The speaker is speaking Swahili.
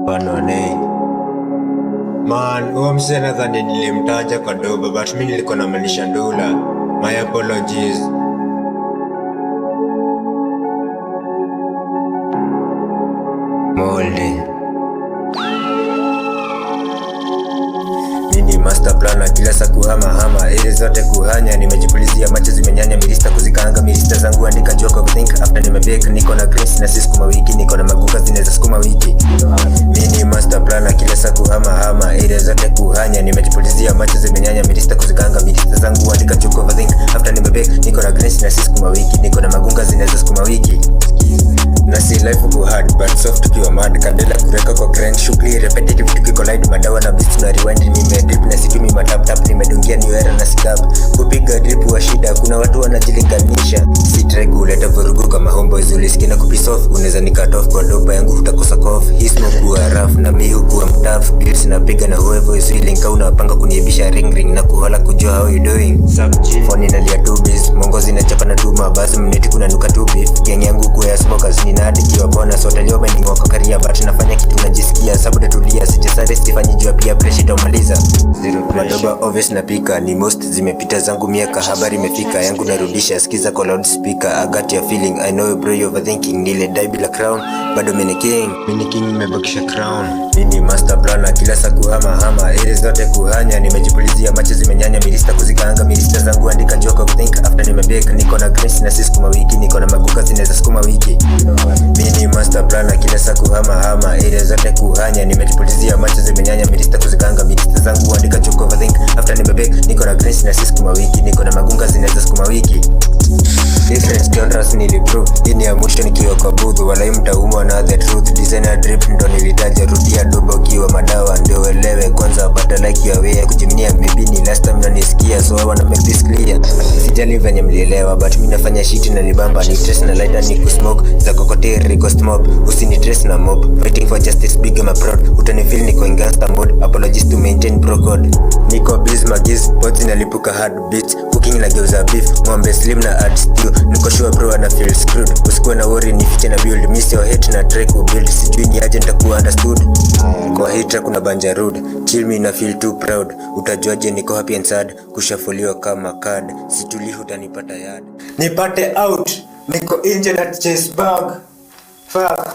Panone. Man, huo msee nadhani nilimtaja kwa doba, but mimi nilikuwa namaanisha Ndula. My apologies. Molly. Nini master plan kila saa kuhama ili zote kuhanya, nimejipulizia macho zimenyanya, mirista kuzikaanga, mirista zangu andika joke of think after nimebake, niko na grace na sisi kuma wiki, niko na maguka zinaweza sukuma wiki. Mini master plan kila saa kuhama ili zote kuhanya, nimejipulizia macho zimenyanya, mirista kuzikaanga, mirista zangu andika joke of think after nimebake, niko na grace na sisi kuma wiki, niko na magunga zinaweza sukuma wiki. Na si life uko hard but soft tukiwa mad, kandela kureka kwa grind, shughuli repetitive tukikolide, madawa na beats na rewind, nimedrip na situmi matap nimedungia new era na skap, kupiga drip wa shida, kuna watu wanajilinganisha, si try kuleta vurugu kama homeboys, ulisikia na kupiss off, unaweza nikat off kwa dopa yangu utakosa cough, hii smoke kuwa rough na mimi hukuwa mtough, beats napiga na whoever is willing, kau unapanga kuniibisha ring na kuhala kujua how you doing, phone inalia tu biz, mongozi inachapa na tuma, basi mneti kuna nuka tu beef, gang yangu kuwa ya smokers ninadikiwa bona, sote leo bending wako karia, but nafanya kitu najisikia, sababu tulia sijasare sifanyi jua pia pressure itamaliza, madoba obvious napika, ni most zimepita zangu miaka, habari imefika yangu narudisha, sikiza kwa loudspeaker, I got your feeling, I know you bro you overthinking, nile die bila crown, bado mini king nimebakisha crown, nini master plan kila saa kuhama ili zote kuhanya, nimejipulizia macho zimenyanya, mirista kuzikaanga, mirista zangu andika joke of think after nimebake, niko na grace na sisi kuma wiki, niko na maguka zinaweza sukuma wiki. Mini master plan kila saa kuhama ili zote kuhanya, nimejipulizia macho zimenyanya, mirista kuzikaanga, mirista zangu andika joke of think after nimebake, niko na grace na sisi kuma wiki, niko na magunga zinaweza sukuma wiki. Different genres niliprove, hii ni ya mwisho nikiwa kwa booth, walai mtaumwa na the truth, designer drip ndo nilitaja, rudia dobo ukiwa madawa ndio uelewe kwanza, but like your way kujiminia, maybe ni last time na nisikia, so I wanna make this clear, sijali venye mlielewa, but mimi nafanya shit na nibamba, ni trace na lighter ni kusmoke, za kokote request mob, usini trace na mob, fighting for justice big my proud, utanifeel niko in gangster mode, apologies to maintain bro code, niko biz magiz, pods inalipuka hard beats, cooking na geuza beef, ngombe slim na add stew, niko sure bro ana feel screwed, usikuwe na worry nifiche na build, miss your hate na try ku build, sijui ni aje nitakuwa understood, kwa hitra kuna banja rude, chill me na feel too proud, utajuaje niko happy and sad, kushafuliwa kama card, situli hutanipata yard, nipate out, niko inje na chase bag, fuck.